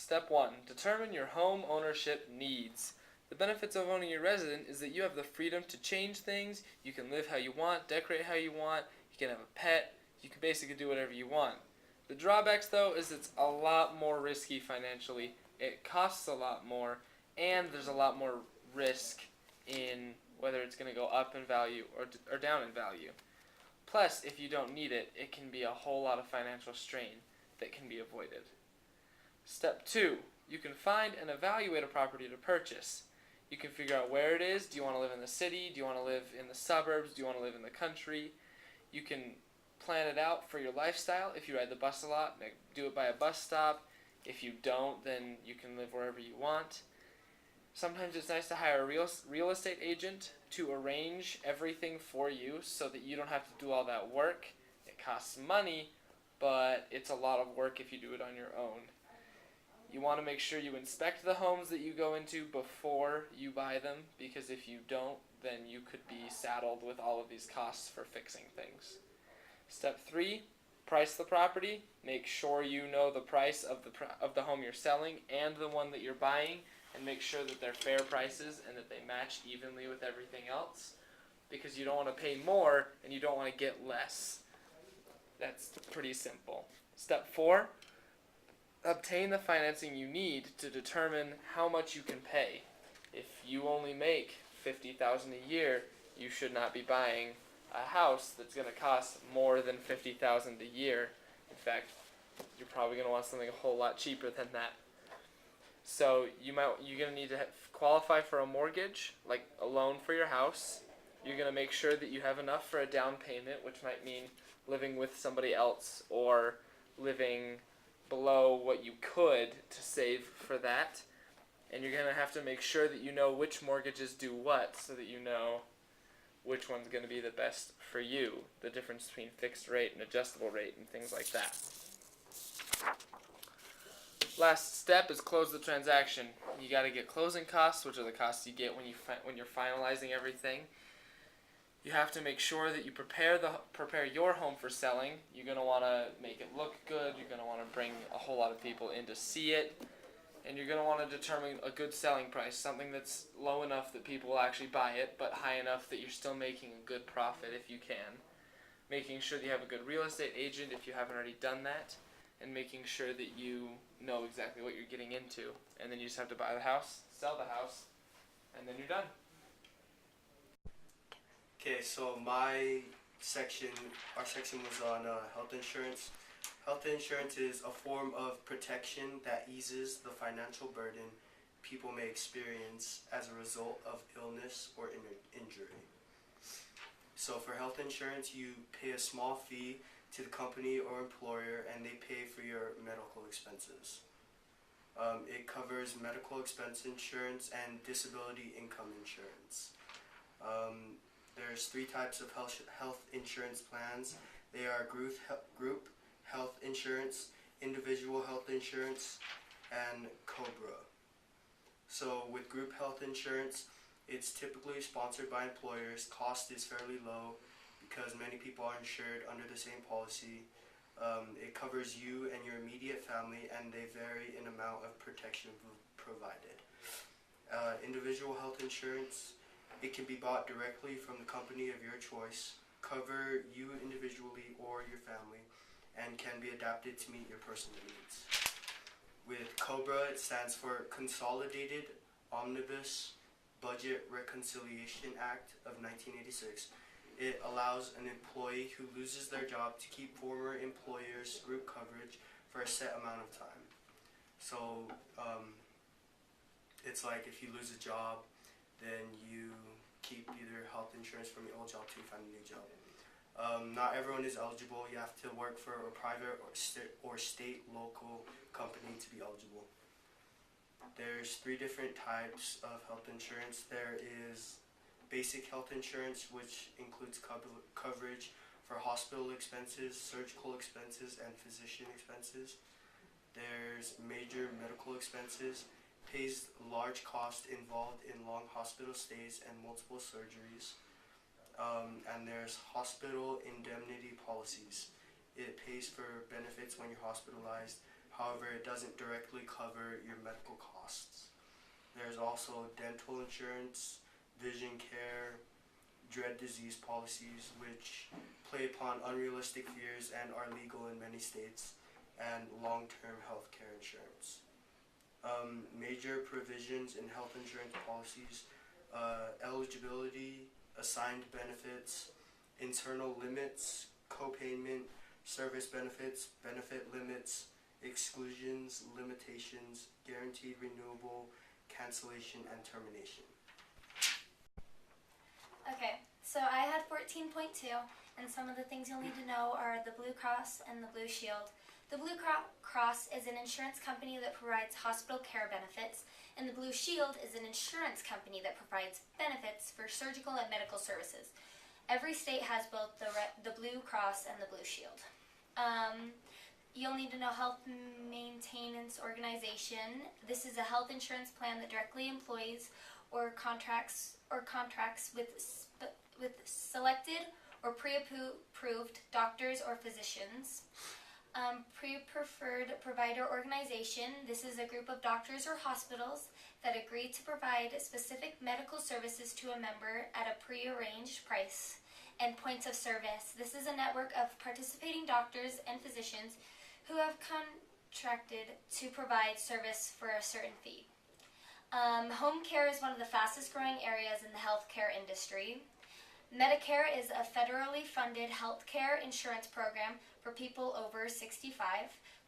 Step 1. Determine your home ownership needs. The benefits of owning your resident is that you have the freedom to change things, you can live how you want, decorate how you want, you can have a pet, you can basically do whatever you want. The drawbacks though is it's a lot more risky financially, it costs a lot more, and there's a lot more risk in whether it's going to go up in value or down in value. Plus, if you don't need it, it can be a whole lot of financial strain that can be avoided. Step 2. You can find and evaluate a property to purchase. You can figure out where it is. Do you want to live in the city? Do you want to live in the suburbs? Do you want to live in the country? You can plan it out for your lifestyle. If you ride the bus a lot, do it by a bus stop. If you don't, then you can live wherever you want. Sometimes it's nice to hire a real estate agent to arrange everything for you so that you don't have to do all that work. It costs money, but it's a lot of work if you do it on your own. You want to make sure you inspect the homes that you go into before you buy them, because if you don't, then you could be saddled with all of these costs for fixing things. Step 3, price the property. Make sure you know the price of the home you're selling and the one that you're buying, and make sure that they're fair prices and that they match evenly with everything else, because you don't want to pay more and you don't want to get less. That's pretty simple. Step 4, obtain the financing you need to determine how much you can pay. If you only make $50,000 a year, you should not be buying a house that's going to cost more than $50,000 a year. In fact, you're probably going to want something a whole lot cheaper than that. So you're going to need to qualify for a mortgage, like a loan for your house. You're going to make sure that you have enough for a down payment, which might mean living with somebody else or living below what you could to save for that. And you're going to have to make sure that you know which mortgages do what, so that you know which one's going to be the best for you, the difference between fixed rate and adjustable rate and things like that. Last step is close the transaction. You got to get closing costs, which are the costs you get when you're finalizing everything. You have to make sure that you prepare your home for selling. You're going to want to make it look good. You're going to want to bring a whole lot of people in to see it. And you're going to want to determine a good selling price, something that's low enough that people will actually buy it, but high enough that you're still making a good profit if you can. Making sure that you have a good real estate agent if you haven't already done that, and making sure that you know exactly what you're getting into. And then you just have to buy the house, sell the house, and then you're done. Okay, so our section was on health insurance. Health insurance is a form of protection that eases the financial burden people may experience as a result of illness or injury. So for health insurance, you pay a small fee to the company or employer, and they pay for your medical expenses. It covers medical expense insurance and disability income insurance. There's 3 types of health insurance plans. They are group health insurance, individual health insurance, and COBRA. So with group health insurance, it's typically sponsored by employers. Cost is fairly low because many people are insured under the same policy. It covers you and your immediate family, and they vary in amount of protection provided. Individual health insurance, it can be bought directly from the company of your choice, cover you individually or your family, and can be adapted to meet your personal needs. With COBRA, it stands for Consolidated Omnibus Budget Reconciliation Act of 1986. It allows an employee who loses their job to keep former employer's group coverage for a set amount of time. So it's like if you lose a job, then you keep either health insurance from your old job till you find a new job. Not everyone is eligible. You have to work for a private or state local company to be eligible. There's 3 different types of health insurance. There is basic health insurance, which includes coverage for hospital expenses, surgical expenses, and physician expenses. There's major medical expenses, pays large costs involved in long hospital stays and multiple surgeries. And there's hospital indemnity policies. It pays for benefits when you're hospitalized, However, it doesn't directly cover your medical costs. There's also dental insurance, vision care, dread disease policies, which play upon unrealistic fears and are legal in many states, and long-term health care insurance. Major provisions in health insurance policies: eligibility, assigned benefits, internal limits, co-payment, service benefits, benefit limits, exclusions, limitations, guaranteed renewable, cancellation, and termination. Okay, so I had 14.2, and some of the things you'll need to know are the Blue Cross and the Blue Shield. The Blue Cross is an insurance company that provides hospital care benefits, and the Blue Shield is an insurance company that provides benefits for surgical and medical services. Every state has both the Blue Cross and the Blue Shield. You'll need to know Health Maintenance Organization. This is a health insurance plan that directly employs or contracts with selected or pre-approved doctors or physicians. Pre-preferred provider organization. This is a group of doctors or hospitals that agree to provide specific medical services to a member at a pre-arranged price and points of service. This is a network of participating doctors and physicians who have contracted to provide service for a certain fee. Home care is one of the fastest growing areas in the healthcare industry. Medicare is a federally funded healthcare insurance program for people over 65.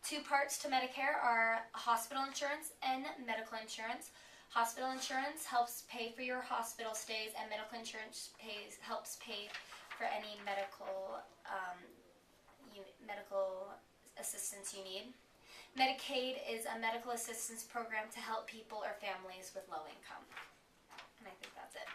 Two parts to Medicare are hospital insurance and medical insurance. Hospital insurance helps pay for your hospital stays, and medical insurance helps pay for any medical assistance you need. Medicaid is a medical assistance program to help people or families with low income. And I think that's it.